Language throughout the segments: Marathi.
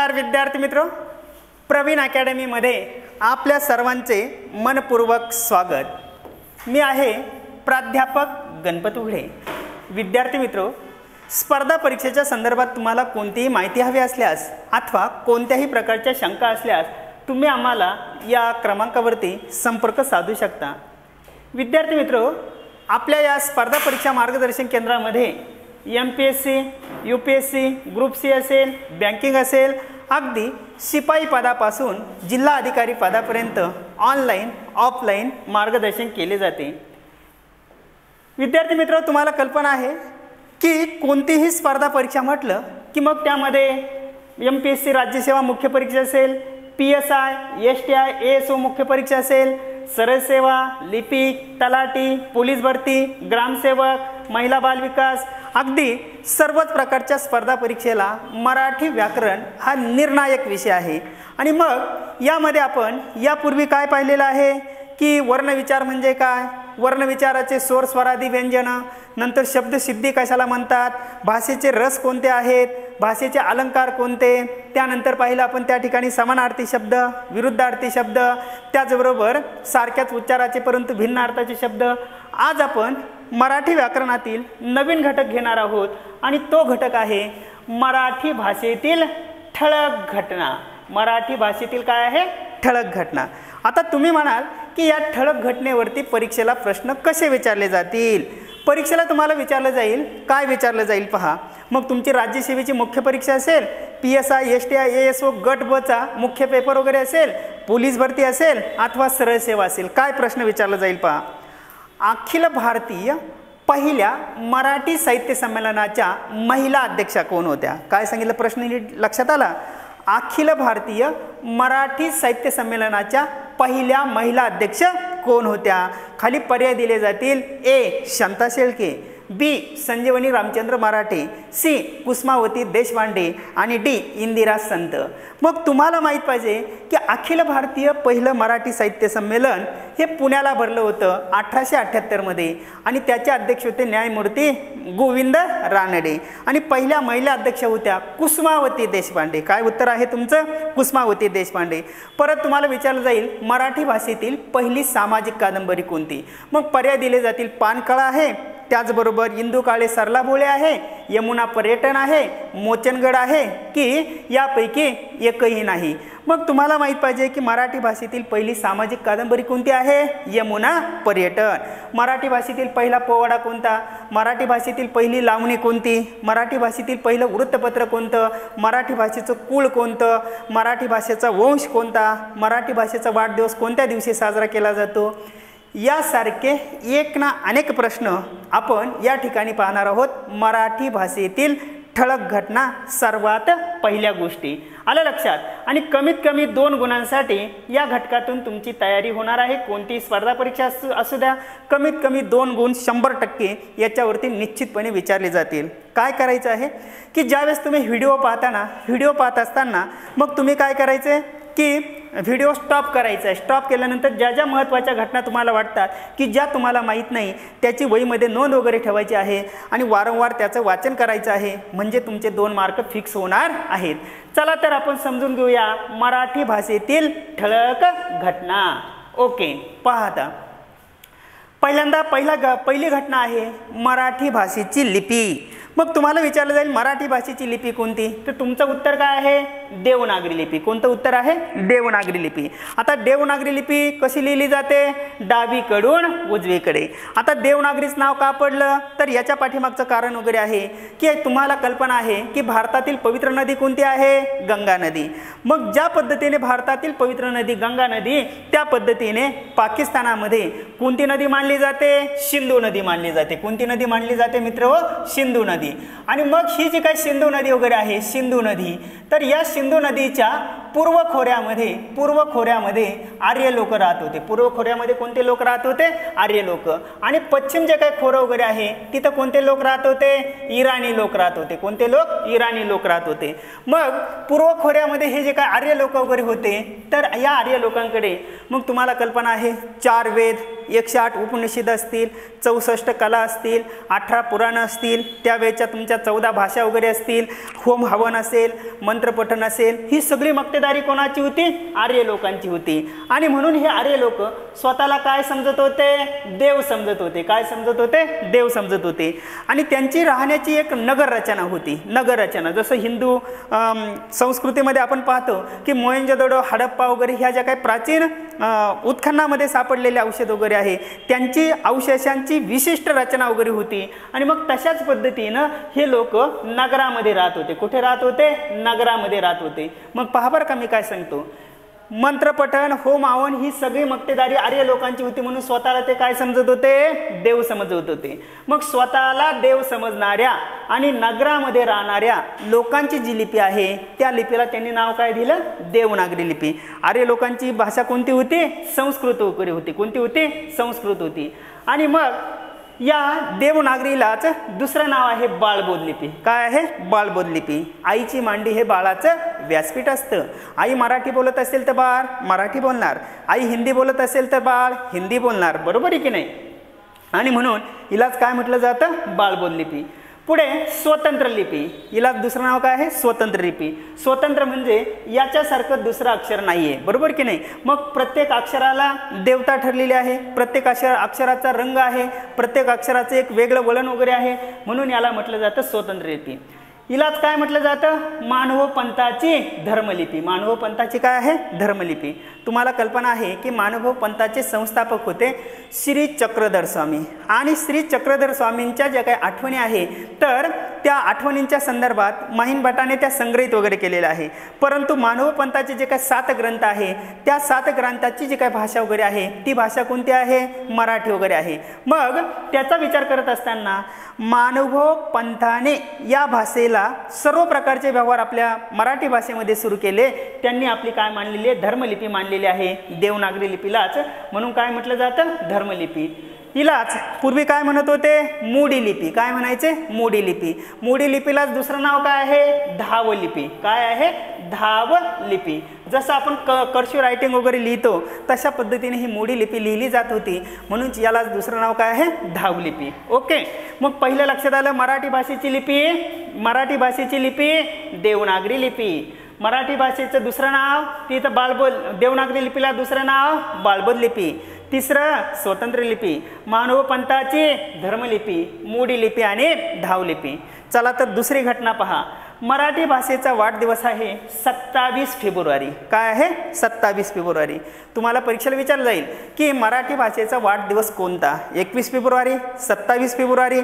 नमस्कार विद्यार्थी मित्रों, प्रवीण अकॅडमीमध्ये आपल्या सर्वांचे मनपूर्वक स्वागत। मी आहे प्राध्यापक गणपत उघडे। विद्यार्थी मित्रों, स्पर्धा परीक्षेच्या संदर्भात तुम्हाला कोणतीही माहिती हवी असल्यास अथवा कोणत्याही प्रकारच्या शंका असल्यास तुम्ही आम्हाला या क्रमांकावरती संपर्क साधू शकता। विद्यार्थी मित्रों, आपल्या या स्पर्धा परीक्षा मार्गदर्शन केंद्रामध्ये MPSC, UPSC, ग्रुप सी असेल, बँकिंग असेल, अगदी शिपाई पदापासून जिल्हा अधिकारी पदापर्यंत ऑनलाइन ऑफलाइन मार्गदर्शन केले जाते। विद्यार्थी मित्रों, तुम्हाला कल्पना आहे की कोणतीही स्पर्धा परीक्षा म्हटलं की मग त्यामध्ये MPSC राज्य सेवा मुख्य परीक्षा असेल, PSI, STI, ASO मुख्य परीक्षा असेल, सरळ सेवा, लिपिक, तलाठी, पोलीस भरती, ग्रामसेवक, महिला बाल विकास, अगदी सर्वच प्रकारच्या स्पर्धा परीक्षेला मराठी व्याकरण हा निर्णायक विषय आहे। आणि मग यामध्ये आपण यापूर्वी काय पाहिलेलं आहे की वर्णविचार म्हणजे काय, वर्णविचाराचे स्वर स्वरादी व्यंजन, नंतर शब्द सिद्धी कशाला म्हणतात, भाषेचे रस कोणते आहेत, भाषेचे अलंकार कोणते, त्यानंतर पाहिलं आपण त्या ठिकाणी समानार्थी शब्द, विरुद्धार्थी शब्द, त्याचबरोबर सारख्याच उच्चाराचे परंतु भिन्न अर्थाचे शब्द। आज आपण मराठी व्याकरणातील नवीन घटक घेणार आहोत आणि तो घटक आहे मराठी भाषेतील ठळक घटना। मराठी भाषेतील काय आहे? ठळक घटना। आता तुम्ही म्हणाल की या ठळक घटनेवरती परीक्षेला प्रश्न कसे विचारले जातील? परीक्षेला तुम्हाला विचारलं जाईल, काय विचारलं जाईल पहा। मग तुमची राज्यसेवेची मुख्य परीक्षा असेल, PSI, STI, ASO गट ब चा मुख्य पेपर वगैरे असेल, पोलीस भरती असेल अथवा सरळ सेवा असेल, काय प्रश्न विचारला जाईल पहा। अखिल भारतीय पहिल्या मराठी साहित्य संमेलनाच्या महिला अध्यक्षा कोण होत्या? काय सांगितलं प्रश्न नीट लक्षात आला? अखिल भारतीय मराठी साहित्य संमेलनाच्या पहिल्या महिला अध्यक्ष कोण होत्या? खाली पर्याय दिले जातील। A Shanta Shelke, B Sanjeevani Ramchandra Marathe, C Kusumavati Deshpande आणि D इंदिरा संत। मग तुम्हाला माहित पाहिजे की अखिल भारतीय पहिलं मराठी साहित्य संमेलन हे पुण्याला भरलं होतं 1878 मध्ये आणि त्याचे अध्यक्ष होते न्यायमूर्ती गोविंद रानडे आणि पहिल्या महिला अध्यक्ष होत्या कुसुमावती देशपांडे। काय उत्तर आहे तुमचं? कुसुमावती देशपांडे। परत तुम्हाला विचारलं जाईल मराठी भाषेतील पहिली सामाजिक कादंबरी कोणती? मग पर्याय दिले जातील। पानकळा आहे, त्याचबरोबर इंदू काळे सरला भोळे आहे, यमुना पर्यटन आहे, मोचनगड आहे की यापैकी एकही नाही? मग तुम्हाला माहित पाहिजे की मराठी भाषेतील पहिली सामाजिक कादंबरी कोणती आहे? यमुना पर्यटन। मराठी भाषेतील पहिला पोवाडा कोणता? मराठी भाषेतील पहिली लावणी कोणती? मराठी भाषेतील पहिलं वृत्तपत्र कोणतं? मराठी भाषेचं कुळ कोणतं? मराठी भाषेचा वंश कोणता? मराठी भाषेचा वाढदिवस कोणत्या दिवशी साजरा केला जातो? यासारखे एक ना अनेक प्रश्न आपण या ठिकाणी पाहणार आहोत। मराठी भाषेतील ठळक घटना, सर्वात पहिल्या गोष्टी। आलं लक्षात? आणि कमीत कमी 2 गुणांसाठी या घटकातून तुमची तयारी होणार आहे। कोणती स्पर्धा परीक्षा असू द्या, कमीत कमी 2 गुण 100% याच्यावरती निश्चितपणे विचारले जातील। काय करायचं आहे की ज्यावेळेस तुम्ही व्हिडिओ पाहत असताना मग तुम्ही काय करायचे की व्हिडिओ स्टॉप करायचा आहे। स्टॉप केल्यानंतर ज्या ज्या महत्त्वाच्या घटना तुम्हाला वाटतात की ज्या तुम्हाला माहीत नाही त्याची वहीमध्ये नोंद वगैरे ठेवायची आहे आणि वारंवार त्याचं वाचन करायचं आहे, म्हणजे तुमचे 2 मार्क फिक्स होणार आहेत। चला तर आपण समजून घेऊया मराठी भाषेतील ठळक घटना। ओके, पाहता पहिल्यांदा पहिली घटना आहे मराठी भाषेची लिपी। मग तुम्हाला विचारलं जाईल मराठी भाषेची लिपी कोणती? तर तुमचं उत्तर काय आहे? देवनागरी लिपी। कोणतं उत्तर आहे? देवनागरी लिपी। आता देवनागरी लिपी कशी लिहिली जाते? डावीकडून उजवीकडे। आता देवनागरीच नाव का पडलं? तर याच्या पाठीमागचं कारण वगैरे आहे की तुम्हाला कल्पना आहे की भारतातील पवित्र नदी कोणती आहे? गंगा नदी। मग ज्या पद्धतीने भारतातील पवित्र नदी गंगा नदी, त्या पद्धतीने पाकिस्तानामध्ये कोणती नदी मानली जाते? सिंधू नदी मानली जाते। कोणती नदी मानली जाते मित्र? सिंधू नदी। आणि मग ही जी काही सिंधू नदी वगैरे आहे, सिंधू नदी, तर या सिंधू नदीच्या पूर्व खोऱ्यामध्ये आर्य लोक राहत होते। पूर्व खोऱ्यामध्ये कोणते लोक राहत होते? आर्य लोक। आणि पश्चिम जे काही खोरं वगैरे आहे तिथं कोणते लोक राहत होते? इराणी लोक राहत होते। कोणते लोक? इराणी लोक राहत होते। मग पूर्व खोऱ्यामध्ये हे जे काय आर्य लोक वगैरे होते, तर या आर्य लोकांकडे मग तुम्हाला कल्पना आहे 4 वेद, 108 उपनिषद असतील, 64 कला असतील, 18 पुराणं असतील, त्यावेळेच्या तुमच्या 14 भाषा वगैरे असतील, होम हवन असेल, मंत्रपठण असेल, ही सगळी मक्तेदारी कोणाची होती? आर्य लोकांची होती. आणि म्हणून हे आर्य लोक स्वतःला काय समजत होते? देव समजत होते. काय समजत होते? देव समजत होते. आणि त्यांची राहण्याची एक नगर रचना होती. नगर रचना जसं हिंदू संस्कृतीमध्ये आपण पाहतो की मोहेंजोदडो, हडप्पा वगैरे ह्या ज्या काही प्राचीन उत्खननामध्ये सापडलेले औषध वगैरे आहे, त्यांची अवशेषांची विशिष्ट रचना वगैरे होती. आणि मग तशाच पद्धतीनं हे लोक नगरामध्ये राहत होते. कुठे राहत होते? नगरामध्ये राहत होते. मग पहा बरं का मी काय सांगतो, मंत्रपठण, होम हवन ही सगळी मक्तेदारी आर्य लोकांची होती. म्हणून स्वतःला ते काय समजत होते? देव समजत होते. मग स्वतःला देव समजणाऱ्या आणि नगरामध्ये राहणाऱ्या लोकांची जी लिपी आहे, त्या लिपीला त्यांनी नाव काय दिलं? देवनागरी लिपी. आर्य लोकांची भाषा कोणती होती? संस्कृत वगैरे होती. कोणती होती? संस्कृत होती. आणि मग या देवनागरीलाच दुसरं नाव आहे बाळबोध लिपी. काय आहे? बाळबोध लिपी. आईची मांडी हे बाळाचं व्यासपीठ असतं. आई मराठी बोलत असेल तर बाळ मराठी बोलणार, आई हिंदी बोलत असेल तर बाळ हिंदी बोलणार. बरोबर आहे की नाही? आणि म्हणून हिलाच काय म्हटलं जातं? बाळबोध लिपी. पुढे स्वतंत्र लिपी. हिला दुसरं नाव काय आहे? स्वतंत्र लिपी. स्वतंत्र म्हणजे याच्यासारखं दुसरं अक्षर नाही आहे. बरोबर की नाही? मग प्रत्येक अक्षराला देवता ठरलेली आहे, प्रत्येक अक्षराचा रंग आहे, प्रत्येक अक्षराचं एक वेगळं वळण वगैरे आहे. म्हणून याला म्हटलं जातं स्वतंत्र लिपी. हिलाच काय म्हटलं जातं? मानव पंथाची धर्मलिपी. मानव पंथाची काय आहे? धर्मलिपी. तुम्हाला कल्पना आहे की मानव पंथाचे संस्थापक होते श्री चक्रधर स्वामी. आणि श्री चक्रधर स्वामींच्या ज्या काही आठवणी आहे, तर त्या आठवणींच्या संदर्भात माहीन भटाने त्या संग्रहित वगैरे केलेल्या आहे. परंतु मानव पंथाचे जे काही 7 ग्रंथ आहे, त्या 7 ग्रंथाची जी काही भाषा वगैरे आहे, ती भाषा कोणती आहे? मराठी वगैरे आहे. मग त्याचा विचार करत असताना मानव पंथाने या भाषेला सर्व प्रकारचे व्यवहार आपल्या मराठी भाषेमध्ये सुरू केले. त्यांनी आपली काय मानलेली आहे? धर्मलिपी मानलेली आहे. देवनागरी लिपीलाच म्हणून काय म्हटलं जातं? धर्मलिपी. हिलाच पूर्वी काय म्हणत होते? मोडी लिपी. काय म्हणायचे? मोडी लिपी. मोडी लिपीलाच दुसरं नाव काय आहे? धाव लिपी. काय आहे? धाव लिपी. जसं आपण कर्सिव रायटिंग वगैरे लिहितो, तशा पद्धतीने ही मोडी लिपी लिहिली जात होती. म्हणून याला दुसरं नाव काय आहे? धाव लिपी. ओके. मग पहिलं लक्षात आलं मराठी भाषेची लिपी. मराठी भाषेची लिपी देवनागरी लिपी. मराठी भाषेचं दुसरं नाव तिथं बाळबोध. देवनागरी लिपीला दुसरं नाव बाळबोध लिपी. तिसरं स्वतंत्र लिपी, मानव पंथाची धर्मलिपी, मोडी लिपी आणि धाव लिपी. चला तर दुसरी घटना पहा. मराठी भाषेचा वाढदिवस आहे 27 फेब्रुवारी. काय आहे? 27 फेब्रुवारी. तुम्हाला परीक्षेला विचारलं जाईल की मराठी भाषेचा वाढदिवस कोणता? 21 फेब्रुवारी, 27 फेब्रुवारी,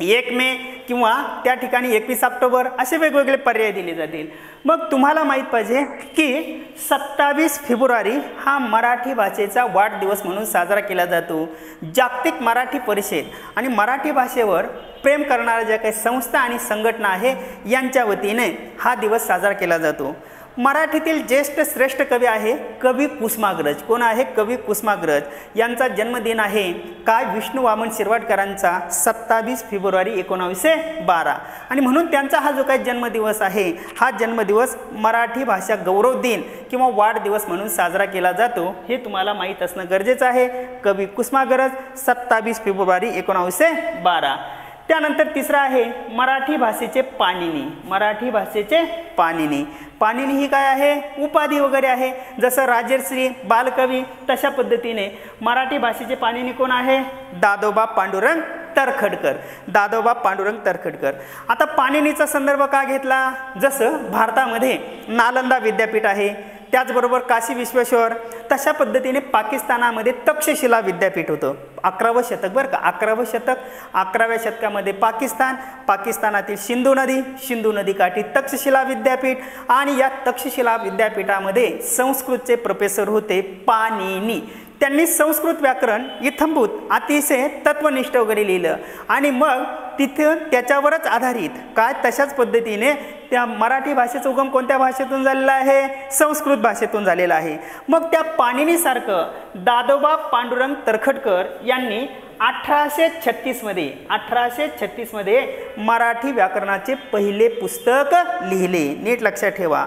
1 मे किंवा त्या ठिकाणी 21 ऑक्टोबर असे वेगवेगळे पर्याय दिले जातील. मग तुम्हाला माहीत पाहिजे की 27 फेब्रुवारी हा मराठी भाषेचा वाढदिवस म्हणून साजरा केला जातो. जागतिक मराठी परिषद आणि मराठी भाषेवर प्रेम करणाऱ्या ज्या काही संस्था आणि संघटना आहे, यांच्या वतीने हा दिवस साजरा केला जातो. मराठीतील ज्येष्ठ श्रेष्ठ कवी आहे कवी कुसुमाग्रज. कोण आहे? कवी कुसुमाग्रज. यांचा जन्मदिन आहे काय? विष्णू वामन शिरवाडकरांचा 27 फेब्रुवारी 1912. आणि म्हणून त्यांचा हा जो काही जन्मदिवस आहे, हा जन्मदिवस मराठी भाषा गौरव दिन किंवा वाढदिवस म्हणून साजरा केला जातो. हे तुम्हाला माहीत असणं गरजेचं आहे. कवी कुसुमाग्रज 27 फेब्रुवारी 1912. त्यानंतर तिसरा आहे मराठी भाषेचे पाणिनी. मराठी भाषेचे पाणिनी. पाणिनी ही काय आहे? उपाधी वगैरे आहे. जसं राजर्षी, बालकवी, तशा पद्धतीने मराठी भाषेचे पाणिनी कोण आहे? दादोबा पांडुरंग तरखडकर. दादोबा पांडुरंग तरखडकर. आता पाणिनीचा संदर्भ का घेतला? जसं भारतामध्ये नालंदा विद्यापीठ आहे, त्याचबरोबर काशी विश्वेश्वर, तशा पद्धतीने पाकिस्तानामध्ये तक्षशिला विद्यापीठ होतं. 11वं शतक बरं का, 11वं शतक. 11व्या शतकामध्ये पाकिस्तानातील सिंधू नदी काठी तक्षशिला विद्यापीठ. आणि या तक्षशिला विद्यापीठामध्ये संस्कृतचे प्रोफेसर होते पाणिनी. त्यांनी संस्कृत व्याकरण इत्थंभूत अतिशय तत्वनिष्ठ वगैरे लिहिलं. आणि मग तिथं त्याच्यावरच आधारित काय तशाच पद्धतीने त्या मराठी भाषेचा उगम कोणत्या भाषेतून झालेला आहे? संस्कृत भाषेतून झालेला आहे. मग त्या पाणिनीसारखं दादोबा पांडुरंग तरखडकर यांनी 1836 मध्ये मराठी व्याकरणाचे पहिले पुस्तक लिहिले. नीट लक्षात ठेवा.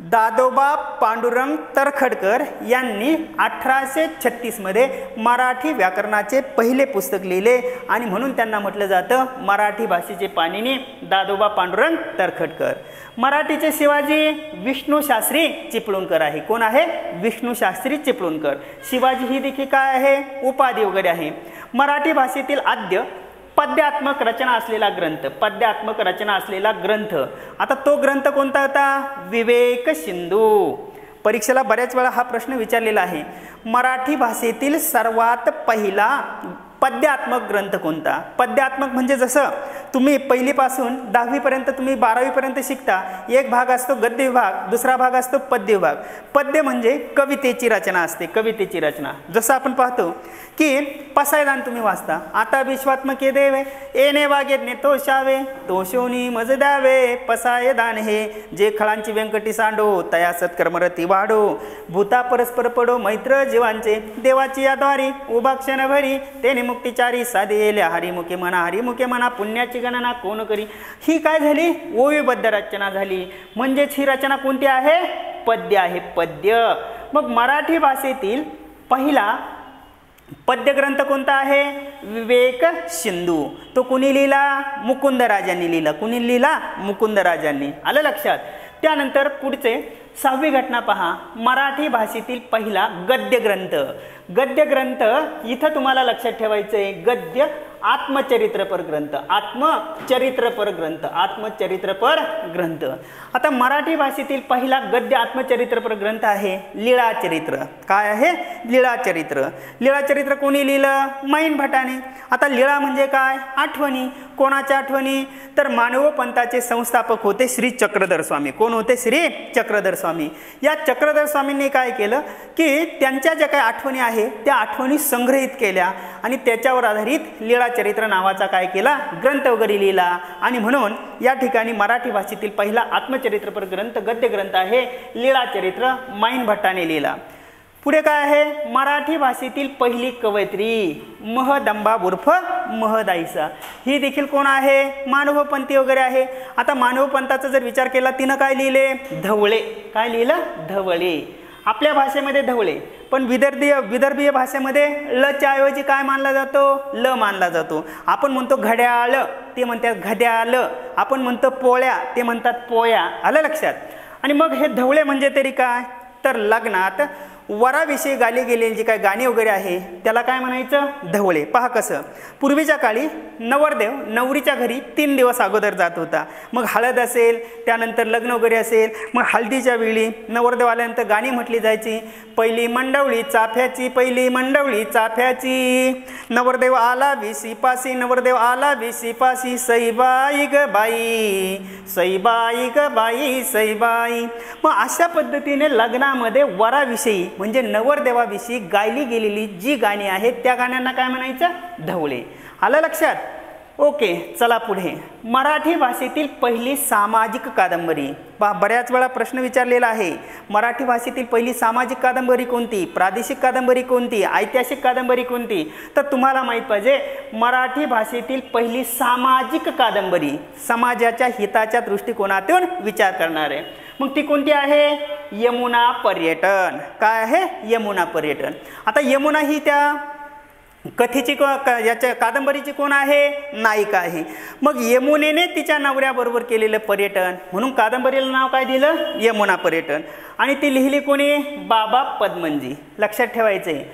दादोबा पांडुरंग तरखडकर यांनी 1836 मध्ये मराठी व्याकरणाचे पहिले पुस्तक लिहिले आणि म्हणून त्यांना म्हटलं जातं मराठी भाषेचे पाणिनी दादोबा पांडुरंग तरखडकर. मराठीचे शिवाजी विष्णू शास्त्री चिपळूणकर आहे. कोण आहे? विष्णू शास्त्री चिपळूणकर. शिवाजी ही देखील काय आहे? उपाधी वगैरे आहे. मराठी भाषेतील आद्य पद्यात्मक रचना असलेला ग्रंथ. आता तो ग्रंथ कोणता होता? विवेक सिंधू. परीक्षेला बऱ्याच वेळा हा प्रश्न विचारलेला आहे. मराठी भाषेतील सर्वात पहिला पद्यात्मक ग्रंथ कोणता? पद्यात्मक म्हणजे जसं तुम्ही पहिलीपासून 10वी पर्यंत तुम्ही 12वी पर्यंत शिकता, एक भाग असतो गद्य विभाग, दुसरा भाग असतो पद्य विभाग. पद्य म्हणजे कवितेची रचना असते, कवितेची रचना. जसं आपण पाहतो की पसायदान तुम्ही वाचता. आता विश्वात्मके देवे येणे वागेने तोषावे, तोषोनी मज द्यावे पसायदान हे, जे खळांची व्यंकटी सांडो तया सत्कर्मरती वाढो, भूता परस्पर पडो मैत्र जीवांचे, देवाची याद्वारी उभा क्षण भरी, तेने मुक्तिचारी साधे येल्या हरिमुखे म्हणा पुण्याची गणना कोण करी. ही काय झाली? ओवीबद्ध रचना झाली. म्हणजेच ही रचना कोणती आहे? पद्य आहे, पद्य. मग मराठी भाषेतील पहिला पद्य ग्रंथ कोणता आहे? विवेक सिंधू. तो कुणी लिहिला? मुकुंदराजांनी लिहिला. कुणी लिहिला? मुकुंदराजांनी. आलं लक्षात. त्यानंतर पुढचे 6वी घटना पहा. मराठी भाषेतील पहिला गद्य ग्रंथ. गद्य ग्रंथ इथं तुम्हाला लक्षात ठेवायचं आहे. गद्य आत्मचरित्रपर ग्रंथ. आत्मचरित्रपर ग्रंथ. आता मराठी भाषेतील पहिला गद्य आत्मचरित्रपर ग्रंथ आहे लीळाचरित्र. काय आहे? लीळाचरित्र. लीळाचरित्र कोणी लिहिलं? मैन भटाने. आता लीळा म्हणजे काय? आठवणी. कोणाच्या आठवणी? तर मानवपंथाचे संस्थापक होते श्री चक्रधर स्वामी. कोण होते? श्री चक्रधर स्वामी. या चक्रधर स्वामींनी काय केलं की त्यांच्या ज्या काही आठवणी आहे त्या आठवणी संग्रहित केल्या आणि त्याच्यावर आधारित लीळाचरित्र नावाचा काय केला? ग्रंथ वगैरे लिहिला. आणि म्हणून या ठिकाणी मराठी भाषेतील पहिला आत्मचरित्रपर ग्रंथ गद्य ग्रंथ आहे लीळाचरित्र, मैन भट्टाने लिहिला. पुढे काय आहे? मराठी भाषेतील पहिली कवयित्री महदंबा उर्फ महदाईसा. ही देखील कोण आहे? मानवपंथी वगैरे आहे. आता मानवपंथाचा जर विचार केला तिनं काय लिहिले? धवळे. काय लिहिलं? धवळे. आपल्या भाषेमध्ये धवळे, पण विदर्भीय भाषेमध्ये लच्या ऐवजी काय मानला जातो? ल मानला जातो. आपण म्हणतो घड्याळ, ते म्हणतात घड्याळ. आपण म्हणतो पोळ्या, ते म्हणतात पोया. आलं लक्षात. आणि मग हे धवळे म्हणजे तरी काय? तर लग्नात वराविषयी गाली गेलेली जी काय गाणी वगैरे आहे त्याला काय म्हणायचं? धवळे. पहा कसं पूर्वीच्या काळी नवरदेव नवरीच्या घरी 3 दिवस अगोदर जात होता. मग हळद असेल, त्यानंतर लग्न वगैरे असेल, मग हळदीच्या वेळी नवरदेव आल्यानंतर गाणी म्हटली जायची. पहिली मंडवळी चाफ्याची, पहिली मंडवळी चाफ्याची, नवरदेव आला विशीपाशी, नवरदेव आला विशीपाशी, सईबाई ग बाई, सईबाई ग बाई, सईबाई. मग अशा पद्धतीने लग्नामध्ये वराविषयी म्हणजे नवरदेवाविषयी गायली गेलेली जी गाणी आहेत त्या गाण्यांना काय म्हणायचं? धवळे. आलं लक्षात. ओके, चला पुढे. मराठी भाषेतील पहिली सामाजिक कादंबरी. बऱ्याच वेळा प्रश्न विचारलेला आहे. मराठी भाषेतील पहिली सामाजिक कादंबरी कोणती? प्रादेशिक कादंबरी कोणती? ऐतिहासिक कादंबरी कोणती? तर तुम्हाला माहित पाहिजे मराठी भाषेतील पहिली सामाजिक कादंबरी समाजाच्या हिताच्या दृष्टिकोनातून विचार करणार आहे. मग ती कोणती आहे? यमुना पर्यटन. काय आहे? यमुना पर्यटन. आता यमुना ही त्या कथेची याच्या कादंबरीची कोण आहे? नायिका आहे. मग यमुनेने तिच्या नवऱ्याबरोबर केलेलं पर्यटन म्हणून कादंबरीला नाव काय दिलं? यमुना पर्यटन. आणि ती लिहिली कोणी? बाबा पद्मनजी. लक्षात ठेवायचंय.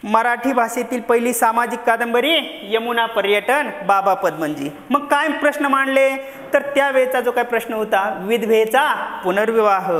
मराठी भाषेतील पहिली सामाजिक कादंबरी यमुना पर्यटन, बाबा पद्मनजी. मग काय प्रश्न मांडले? तर त्यावेळेचा जो काय प्रश्न होता विधवेचा पुनर्विवाह,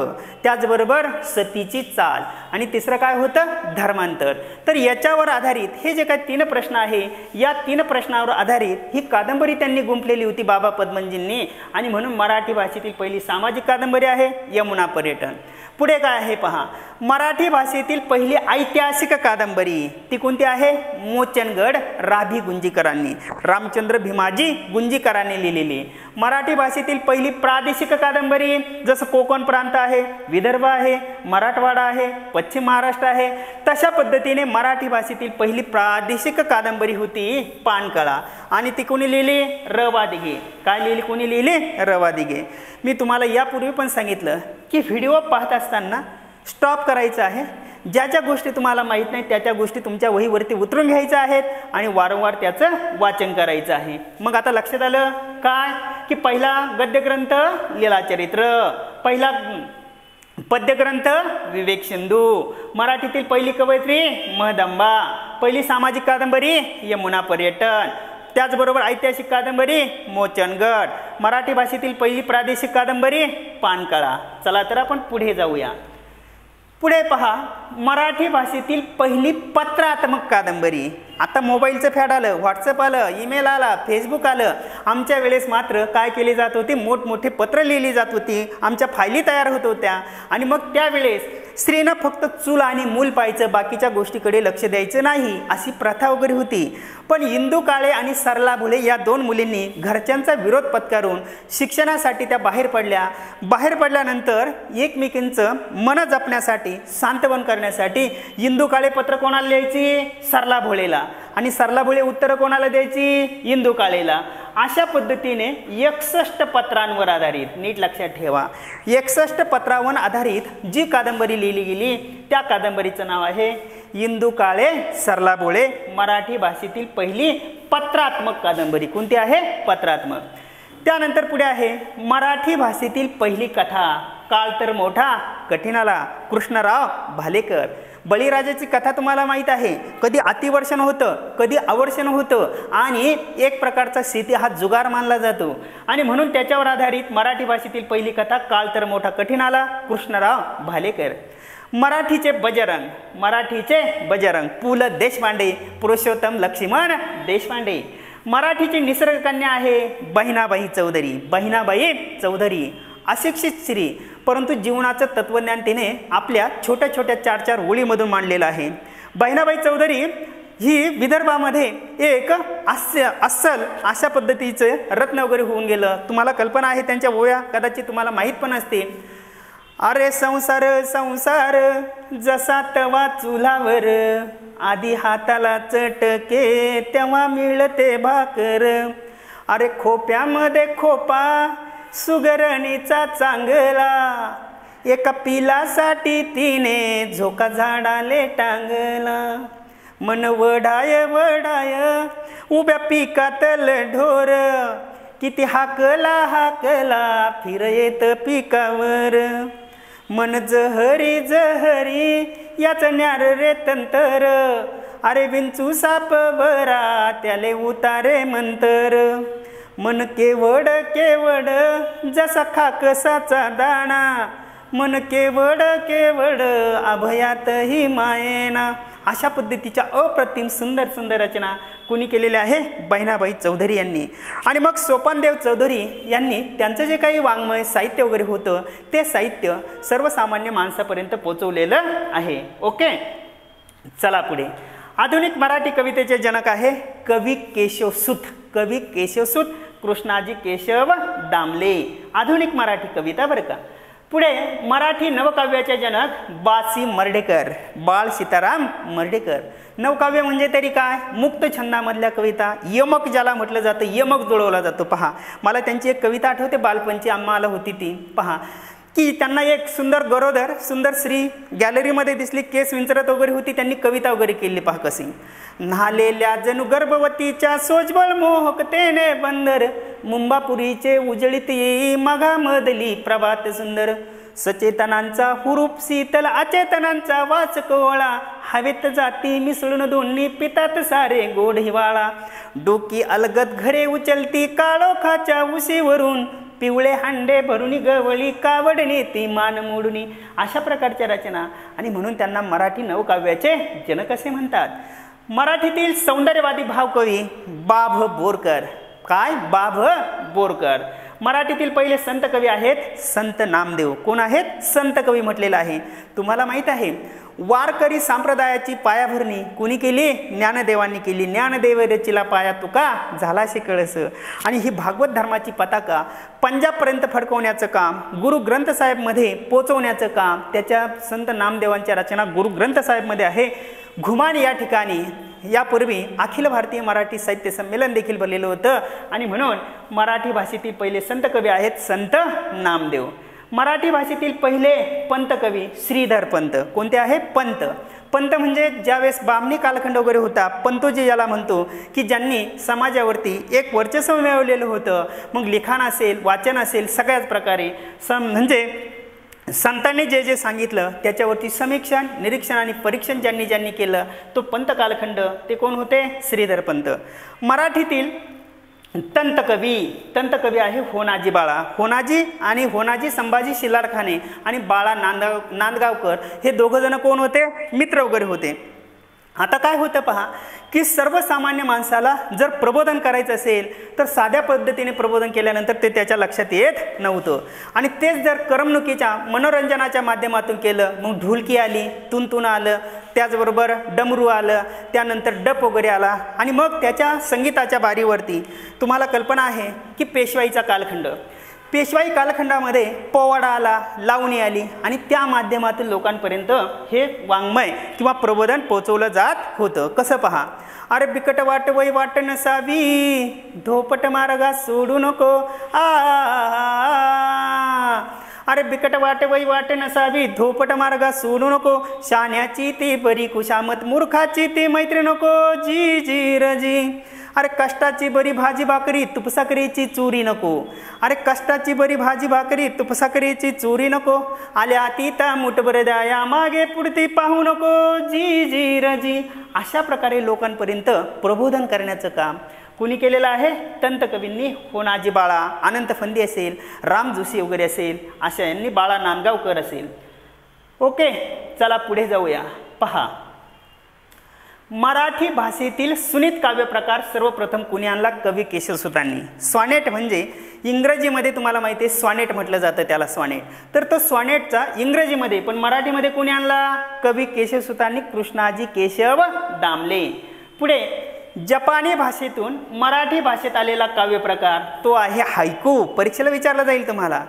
त्याचबरोबर सतीची चाल आणि तिसरं काय होतं? धर्मांतर. तर याच्यावर आधारित हे जे काही 3 प्रश्न आहे या 3 प्रश्नावर आधारित ही कादंबरी त्यांनी गुंफलेली होती बाबा पद्मनजींनी. आणि म्हणून मराठी भाषेतील पहिली सामाजिक कादंबरी आहे यमुना पर्यटन. पुढे काय आहे पहा. मराठी भाषेतील पहिली ऐतिहासिक कादंबरी ती कोणती आहे? मोचनगड राभी गुंजीकरांनी, रामचंद्र भीमाजी गुंजीकरांनी लिहिलेली. मराठी भाषेतील पहिली प्रादेशिक कादंबरी जसं कोकण प्रांत आहे, विदर्भ आहे, मराठवाडा आहे, पश्चिम महाराष्ट्र आहे, तशा पद्धतीने मराठी भाषेतील पहिली प्रादेशिक कादंबरी होती पानकळा. आणि ती कोणी लिहिली? र वा दिघे. काय लिहिली? कोणी लिहिली? र वा दिघे. मी तुम्हाला यापूर्वी पण सांगितलं की व्हिडिओ पाहत असताना स्टॉप करायचं आहे. ज्या ज्या गोष्टी तुम्हाला माहीत नाही त्या त्या गोष्टी तुमच्या वहीवरती उतरून घ्यायच्या आहेत आणि वारंवार त्याचं वाचन करायचं आहे. मग आता लक्षात आलं काय की पहिला गद्यग्रंथ लीलाचरित्र, पहिला पद्यग्रंथ विवेक सिंधू, मराठीतील पहिली कवयित्री महदंबा, पहिली सामाजिक कादंबरी यमुना पर्यटन, त्याचबरोबर ऐतिहासिक कादंबरी मोचनगड, मराठी भाषेतील पहिली प्रादेशिक कादंबरी पानकळा. चला तर आपण पुढे जाऊया. पुढे पहा, मराठी भाषेतील पहिली पत्रात्मक कादंबरी. आता मोबाईलचं फॅड आलं, व्हॉट्सअप आलं, ईमेल आला, फेसबुक आलं. आमच्या वेळेस मात्र काय केली जात होती? मोठमोठे पत्र लिहिली जात होती, आमच्या फायली तयार होत होत्या. आणि मग त्यावेळेस स्त्रीनं फक्त चूल आणि मूल पाहायचं, बाकीच्या गोष्टीकडे लक्ष द्यायचं नाही, अशी प्रथा वगैरे होती. पण इंदू काळे आणि सरला भोळे या दोन मुलींनी घरच्यांचा विरोध पत्करून शिक्षणासाठी त्या बाहेर पडल्या. बाहेर पडल्यानंतर एकमेकींचं मन जपण्यासाठी, सांत्वन करण्यासाठी इंदू काळे पत्र कोणाला लिहायची? सरला भोळेला. आणि सरला भोळे उत्तर कोणाला द्यायची? इंदू काळेला. अशा पद्धतीने 61 पत्रांवर आधारित, नीट लक्षात ठेवा, 61 पत्रांवर आधारित जी कादंबरी लिहिली गेली त्या कादंबरीचं नाव आहे इंदू काळे सरला भोळे, मराठी भाषेतील पहिली पत्रात्मक कादंबरी. कोणती आहे? पत्रात्मक. त्यानंतर पुढे आहे मराठी भाषेतील पहिली कथा, काळ तर मोठा कठीण आला, कृष्णराव भालेकर. बळीराजाची कथा तुम्हाला माहीत आहे. कधी अतिवर्षण होतं, कधी अवर्षण होतं आणि एक प्रकारचा शेती हा जुगार मानला जातो. आणि म्हणून त्याच्यावर आधारित मराठी भाषेतील पहिली कथा काळ तर मोठा कठीण आला, कृष्णराव भालेकर. मराठीचे बजरंग, मराठीचे बजरंग पु ल देशपांडे, पुरुषोत्तम लक्ष्मण देशपांडे. मराठीची निसर्गकन्या आहे बहिणाबाई चौधरी, बहिणाबाई चौधरी. अशिक्षित स्त्री, परंतु जीवनाचं तत्वज्ञान तिने आपल्या छोट्या छोट्या 4-4 ओळीमधून मांडलेलं आहे. बहिणाबाई चौधरी ही विदर्भामध्ये एक अस्सल अशा पद्धतीचं रत्न वगैरे होऊन गेलं. तुम्हाला कल्पना आहे त्यांच्या ओव्या, कदाचित तुम्हाला माहीत पण असते. अरे संसार संसार जसा तवा चुलावर, आधी हाताला चटके तेव्हा मिळते भाकर. अरे खोप्यामध्ये खोपा सुगरणीचा चांगला, एका पिलासाठी तिने झोका झाडाले टांगला. मन वडाय वडाय उभ्या पिकातल ढोर, किती हाकला हाकला फिर येत पिकावर. मन जहरी जहरी याच न्यार रे तंतर, अरे विंचू साप बरा त्याले उतारे मंतर. मन केवड केवड जसा खाकसाचा दाणा, मन केवड केवड अभयातही मायेना. अशा पद्धतीच्या अप्रतिम सुंदर सुंदर रचना कोणी केलेल्या आहे? बहिणाबाई चौधरी यांनी. आणि मग सोपानदेव चौधरी यांनी त्यांचं जे काही वाङ्मय साहित्य वगैरे होतं ते साहित्य सर्वसामान्य माणसापर्यंत पोहोचवलेलं आहे. ओके, चला पुढे. आधुनिक मराठी कवितेचे जनक आहे कवी केशवसूत, कवी केशवसूत कृष्णाजी केशव दामले. आधुनिक मराठी कविता बरं का. पुढे मराठी नवकाव्याचे जनक बासी मर्ढेकर, बाळ सीताराम मर्ढेकर. नवकाव्य म्हणजे तरी काय? मुक्त छंदामधल्या कविता, यमक ज्याला म्हटलं जातं, यमक जुळवला जातो. पहा, मला त्यांची एक कविता आठवते, बालपणची आम्हाला होती ती. पहा की त्यांना एक सुंदर गरोदर सुंदर स्त्री गॅलरीमध्ये दिसली, केस विंचरत वगैरे होती, त्यांनी कविता वगैरे केली. पहा कशी. न्हालेल्या जणू गर्भवतीच्या सोजबळ मोहकतेने बंदर, मुंबापुरीचे उजळीत येई मघामधली प्रभात सुंदर. सचेतनांचा हुरूप शीतल, अचेतनांचा वाच कोवळा, हवेत जाती मिसळून दोन्ही पितात सारे गोड हिवाळा. डोकी अलगद घरे उचलती काळोखाच्या उशीवरून, पिवळे हांडे भरुनी गवळी कावडणी ती मान मोडुनी. अशा प्रकारच्या रचना. आणि म्हणून त्यांना मराठी नवकाव्याचे जनक असे म्हणतात. मराठीतील सौंदर्यवादी भावकवी बाभ बोरकर. काय? बाभ बोरकर. मराठीतील पहिले संत कवी आहेत संत नामदेव. कोण आहेत? संत कवी म्हटलेलं आहे. तुम्हाला माहीत आहे वारकरी संप्रदायाची पायाभरणी कोणी केली? ज्ञानदेवांनी केली. ज्ञानदेव रचिला पाया तुका झालाशे कळस. आणि ही भागवत धर्माची पताका पंजाबपर्यंत फडकवण्याचं काम, गुरु ग्रंथ साहेबमध्ये पोचवण्याचं काम त्याच्या संत नामदेवांच्या रचना गुरु ग्रंथ साहेबमध्ये आहे. घुमान या ठिकाणी यापूर्वी अखिल भारतीय मराठी साहित्य संमेलन देखील भरलेलं होतं आणि म्हणून मराठी भाषेतील पहिले संत कवी आहेत संत नामदेव. मराठी भाषेतील पहिले पंत कवी श्रीधर पंत. कोणते आहे? पंत. पंत म्हणजे ज्यावेळेस बामणी कालखंड वगैरे होता, पंतोजी याला म्हणतो की ज्यांनी समाजावरती एक वर्चस्व मिळवलेलं होतं. मग लिखाण असेल, वाचन असेल, सगळ्याच प्रकारे म्हणजे संतांनी जे जे सांगितलं त्याच्यावरती समीक्षण, निरीक्षण आणि परीक्षण ज्यांनी केलं तो पंत कालखंड. ते कोण होते? श्रीधर पंत. मराठीतील तंतकवी आहे होनाजी बाळा. होनाजी आणि होनाजी संभाजी शिलारखाने आणि बाळा नांदगावकर हे दोघं जण कोण होते? मित्र वगैरे होते. आता काय होतं पहा की सर्वसामान्य माणसाला जर प्रबोधन करायचं असेल तर साध्या पद्धतीने प्रबोधन केल्यानंतर ते त्याच्या लक्षात येत नव्हतं. आणि तेच जर करमणुकीच्या मनोरंजनाच्या माध्यमातून केलं मग ढोलकी आली, तुंतुन आलं, त्याचबरोबर डमरू आलं, त्यानंतर डप वगैरे आला आणि मग त्याच्या संगीताच्या बारीवरती तुम्हाला कल्पना आहे की पेशवाईचा कालखंड. पेशवाई कालखंडामध्ये पोवाडा आला, लावणी आली आणि त्या माध्यमातून लोकांपर्यंत हे वाङ्मय किंवा प्रबोधन पोचवलं जात होतं. कसं पहा, अरे बिकट वाट वै वाट नसावी, धोपट मार्गा सोडू नको अरे बिकट वाट वै वाट नसावी, धोपट मार्गा सोडू नको, शाण्याची ती बरी कुशामत, मूर्खाची ती मैत्री नको, जी जी रजी. अरे कष्टाची बरी भाजी भाकरी, तुपसाकरीची चोरी नको. अरे कष्टाची बरी भाजी भाकरी, तुपसाकरीची चोरी नको, आल्या तिता मुठभर द्याया, मागे पुढती पाहू नको, जी जी रजी. अशा प्रकारे लोकांपर्यंत प्रबोधन करण्याचं काम कोणी केलेलं आहे? तंतकवींनी. होनाजी बाळा, अनंत फंदी असेल, राम जोशी वगैरे असेल, अशा यांनी, बाळा नांदगावकर असेल. ओके, चला पुढे जाऊया. पहा, मराठी भाषेतील सुनीत काव्य प्रकार सर्वप्रथम कुणी आणला? कवी केशवसुतांनी. सॉनेट म्हणजे इंग्रजीमध्ये तुम्हाला माहिती आहे सॉनेट म्हटलं जातं त्याला, सॉनेट. तर तो सॉनेटचा इंग्रजीमध्ये पण मराठीमध्ये कोणी आणला? कवी केशवसुतांनी, कृष्णाजी केशव दामले. पुढे जपानी भाषेतून मराठी भाषेत आलेला काव्य प्रकार तो आहे हायकू. परीक्षेला विचारला जाईल तुम्हाला,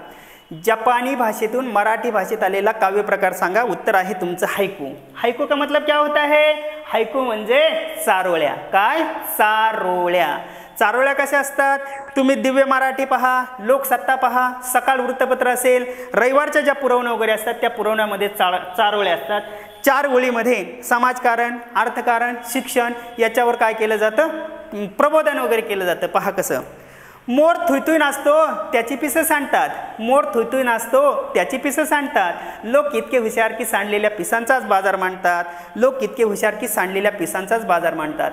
जापानी भाषेतून मराठी भाषेत आलेला काव्य प्रकार सांगा. उत्तर आहे तुमचं हायकू. हायकू का मतलब क्या होता है? हायकू म्हणजे चारोळ्या. काय? चारोळ्या. चारोळ्या कशा असतात? तुम्ही दिव्य मराठी पहा, लोकसत्ता पहा, सकाळ वृत्तपत्र असेल, रविवारच्या ज्या पुरवण्या वगैरे असतात त्या पुरवण्यामध्ये चारोळ्या असतात. 4 ओळीमध्ये समाजकारण, अर्थकारण, शिक्षण याच्यावर काय केलं जातं? प्रबोधन वगैरे केलं जातं. पहा कसं, मोर थुईथुई नाचतो त्याची पिसं सांडतात, मोर थुईथुई नाचतो त्याची पिसं सांडतात, लोक इतके हुशार की सांडलेल्या पिसांचाच बाजार मांडतात, लोक इतके हुशार की सांडलेल्या पिसांचाच बाजार मांडतात.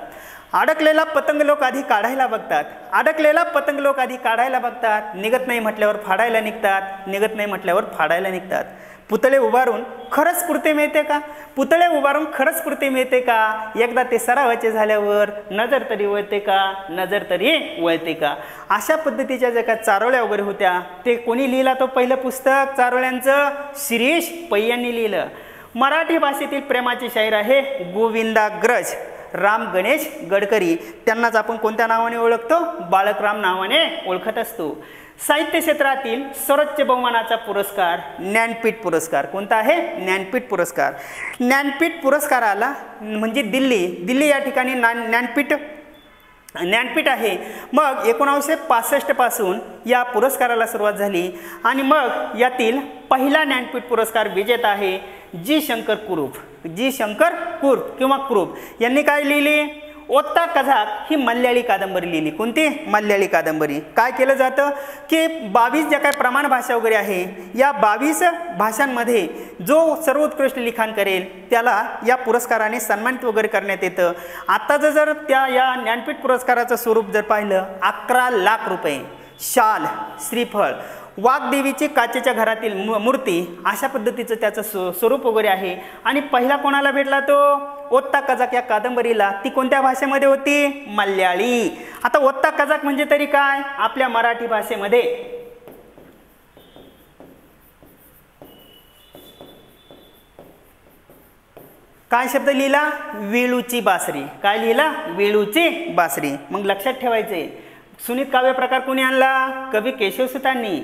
अडकलेला पतंग लोक आधी काढायला बघतात, अडकलेला पतंग लोक आधी काढायला बघतात, निघत नाही म्हटल्यावर फाडायला निघतात, निघत नाही म्हटल्यावर फाडायला निघतात. पुतळे उभारून खरंच स्फूर्ती मिळते का? पुतळे उभारून खरंच स्फूर्ती मिळते का? एकदा ते सरावाचे झाल्यावर नजर तरी वळते का? नजर तरी वळते का? अशा पद्धतीच्या ज्या काय चारोळ्या वगैरे होत्या ते कोणी लिहिला? तो पहिलं पुस्तक चारोळ्यांचं शिरीष पै यांनी लिहिलं. मराठी भाषेतील प्रेमाची शाहीर आहे गोविंदाग्रज राम गणेश गडकरी. त्यांनाच आपण कोणत्या नावाने ओळखतो? बाळकराम नावाने ओळखत असतो. साहित्य क्षेत्रातील सर्वोच्च बहुमानाचा पुरस्कार ज्ञानपीठ पुरस्कार. कोणता आहे? ज्ञानपीठ पुरस्कार. ज्ञानपीठ पुरस्काराला म्हणजे दिल्ली या ठिकाणी ज्ञानपीठ आहे. मग 1965 पासून या पुरस्काराला सुरुवात झाली आणि मग यातील पहिला ज्ञानपीठ पुरस्कार विजेता आहे जी शंकर कुरूप. जी शंकर कुरूप किंवा कुरूप यांनी काय लिहिली? ओत्ता कझाक ही मल्याळी कादंबरी लिहिली. कोणती? मल्याळी कादंबरी. काय केलं जातं की 22 ज्या काय प्रमाण भाषा वगैरे आहे या 22 भाषांमध्ये जो सर्वोत्कृष्ट लिखाण करेल त्याला या पुरस्काराने सन्मानित वगैरे करण्यात येतं. आत्ताचं जर या ज्ञानपीठ पुरस्काराचं स्वरूप जर पाहिलं 11 लाख रुपये, शाल, श्रीफळ, वाघदेवीची काचेच्या घरातील मूर्ती, अशा पद्धतीचं त्याचं स्वरूप वगैरे आहे. आणि पहिला कोणाला भेटला? तो ओत्ता कझाक या कादंबरीला. ती कोणत्या भाषेमध्ये होती? मल्याळी. आता ओत्ता कझाक म्हणजे तरी काय? आपल्या मराठी भाषेमध्ये काय शब्द लिहिला? वेळूची बासरी. काय लिहिला? वेळूची बासरी. मग लक्षात ठेवायचे, सुनीत काव्य प्रकार कोणी आणला? कवी केशवसुतांनी.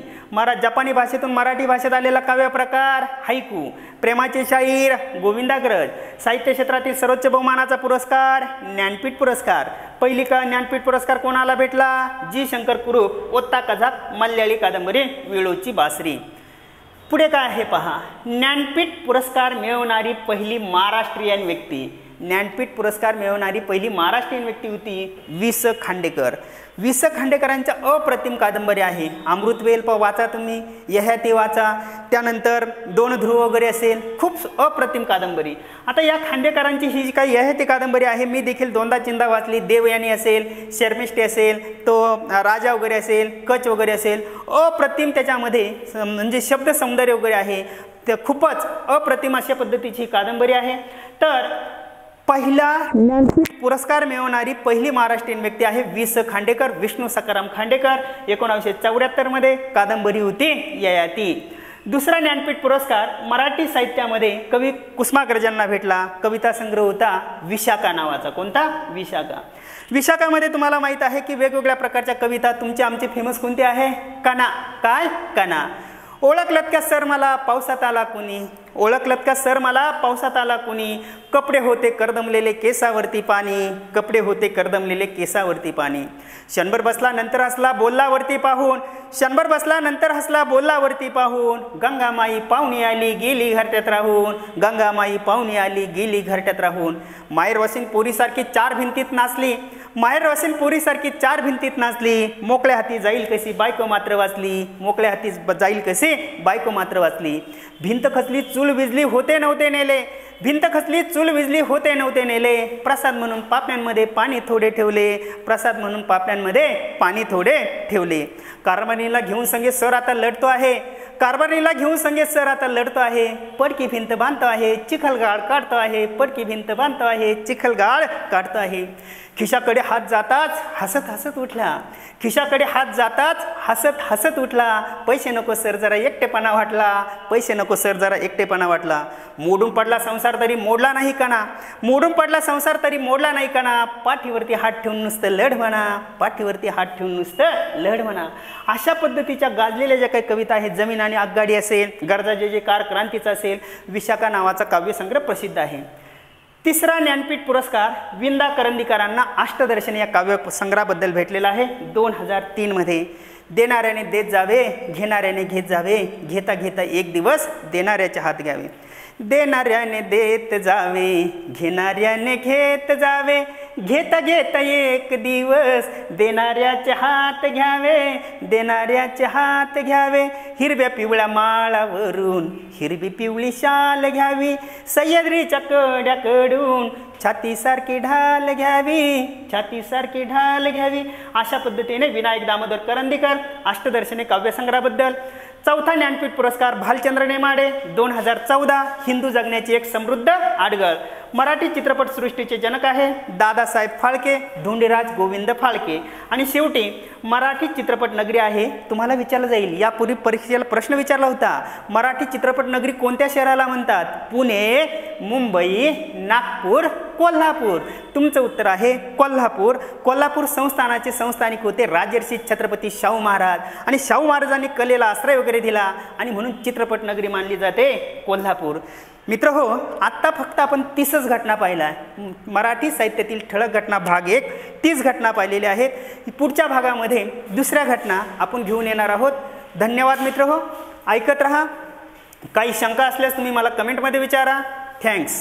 जपानी भाषेतून मराठी भाषेत आलेला काव्य प्रकार हायकू. प्रेमाचे शाहीर गोविंदाग्रज. साहित्य क्षेत्रातील सर्वोच्च बहुमानाचा पुरस्कार ज्ञानपीठ पुरस्कार. पहिली ज्ञानपीठ पुरस्कार कोणाला भेटला? जी शंकर कुरूप. ओत्ता कझाक मल्याळी कादंबरी वेळूची बासरी. पुढे काय आहे पहा. ज्ञानपीठ पुरस्कार मिळवणारी पहिली महाराष्ट्रीयन व्यक्ती. ज्ञानपीठ पुरस्कार मिळवणारी पहिली महाराष्ट्रीयन व्यक्ती होती वि स खांडेकर. वि स खांडेकरांच्या अप्रतिम कादंबरी आहे. अमृतवेल वाचा तुम्ही, यह्याती वाचा, त्यानंतर दोन ध्रुव वगैरे असेल, खूप अप्रतिम कादंबरी. आता या खांडेकरांची ही जी काही यह्याती कादंबरी आहे, मी देखील दोनदा चिंदा वाचली. देवयानी असेल, शर्मिष्ठी असेल, तो राजा वगैरे असेल, कच वगैरे असेल, अप्रतिम त्याच्यामध्ये म्हणजे शब्द सौंदर्य वगैरे आहे. ते खूपच अप्रतिम अशा पद्धतीची कादंबरी आहे. तर पहिला ज्ञानपीठ पुरस्कार मिळवणारी पहिली महाराष्ट्रीयन व्यक्ती आहे वि स खांडेकर, विष्णू सखाराम खांडेकर. 1974 मध्ये कादंबरी होती ययाती. दुसरा ज्ञानपीठ पुरस्कार मराठी साहित्यामध्ये कवी कुसुमाग्रजांना भेटला. कविता संग्रह होता विशाखा नावाचा. कोणता? विशाखा. विशाखामध्ये तुम्हाला माहित आहे की वेगवेगळ्या प्रकारच्या कविता. तुमचे आमचे फेमस कोणते आहे? कणा. काय? कणा. ओळखलत का सर मला पावसात आला कुणी, ओळखलत का सर मला पावसात आला कुणी, कपडे होते करदमलेले केसावरती पाणी, कपडे होते करदमलेले केसावरती पाणी. क्षणभर बसला नंतर हसला बोलला वरती पाहून, क्षणभर बसला नंतर हसला बोलला वरती पाहून, गंगामाई पाहुणी आली गेली घरट्यात राहून, गंगामाई पाहुणी आली गेली घरट्यात राहून. माहेर वसीन पोरीसारखी चार भिंतीत नाचली, माहेर वसीन पोरीसारखी चार भिंतीत नाचली, मोकळ्या हाती जाईल कशी बायको मात्र वाचली, मोकळ्या हाती जाईल कशी बायको मात्र वाचली. भिंत खचली चूल विजली होते नव्हते नेले, भिंत खचली चूल विजली होते नव्हते नेले, प्रसाद म्हणून पापण्यांमध्ये पाणी थोडे ठेवले, प्रसाद म्हणून पापण्यांमध्ये पाणी थोडे ठेवले. कारभारीला घेऊन संगे सर आता लढतो आहे, कारभारीला घेऊन संगे सर आता लढतो आहे, पडकी भिंत बांधतो आहे चिखलगाळ काढतो आहे, पडकी भिंत बांधतो आहे चिखलगाळ काढतो आहे. खिशाकडे हात जाताच हसत हसत उठला, खिशाकडे हात जाताच हसत हसत उठला, पैसे नको सर जरा एकटेपणा वाटला, पैसे नको सर जरा एकटेपणा वाटला. मोडून पडला संसार तरी मोडला नाही कणा, मोडून पडला संसार तरी मोडला नाही कणा, पाठीवरती हात ठेवून नुसतं लढ म्हणा, पाठीवरती हात ठेवून नुसतं लढ म्हणा. अशा पद्धतीच्या गाजलेल्या ज्या काही कविता आहेत, जमीन आणि आगगाडी असेल, गरजा जे जे कार क्रांतीचा असेल, विशाखा नावाचा काव्यसंग्रह प्रसिद्ध आहे. तिसरा ज्ञानपीठ पुरस्कार विंदा करंदीकरांना अष्टदर्शन या काव्यसंग्रहाबद्दल भेटलेला आहे 2003 मध्ये. देणाऱ्याने देत जावे, घेणाऱ्याने घेत जावे, घेता घेता एक दिवस देणाऱ्याचे हात घ्यावे. देणाऱ्याने देत जावे, घेणाऱ्याने घेत जावे, घेता घेता एक दिवस देणाऱ्याचे हात घ्यावे, देणाऱ्याचे हात घ्यावे. हिरव्या पिवळ्या माळावरून हिरवी पिवळी शाल घ्यावी, सह्याद्रीच्या कड्याकडून छातीसारखी ढाल घ्यावी, छातीसारखी ढाल घ्यावी. अशा पद्धतीने विनायक दामोदर करंदीकर अष्टदर्शनी काव्यसंग्रहाबद्दल. चौथा ज्ञानपीठ पुरस्कार भालचंद्र नेमाडे 2014, हिंदू जगण्याची एक समृद्ध आडगळ. मराठी चित्रपटसृष्टीचे जनक आहे दादासाहेब फाळके, धोंडीराज गोविंद फाळके. आणि शेवटी मराठी चित्रपट नगरी आहे. तुम्हाला विचारलं जाईल, यापूर्वी परीक्षेला प्रश्न विचारला होता, मराठी चित्रपट नगरी कोणत्या शहराला म्हणतात? पुणे, मुंबई, नागपूर, कोल्हापूर. तुमचं उत्तर आहे कोल्हापूर. कोल्हापूर संस्थानाचे संस्थानिक होते राजर्षी छत्रपती शाहू महाराज, आणि शाहू महाराजांनी कलेला आश्रय वगैरे दिला आणि म्हणून चित्रपट नगरी मानली जाते कोल्हापूर. मित्र हो, आत्ता फक्त आपण 30च घटना पाहिल्या आहे. मराठी साहित्यातील ठळक घटना भाग 1, 30 घटना पाहिलेल्या आहेत. पुढच्या भागामध्ये दुसऱ्या घटना आपण घेऊन येणार आहोत. धन्यवाद मित्र हो, ऐकत रहा. काही शंका असल्यास तुम्ही मला कमेंटमध्ये विचारा. थँक्स.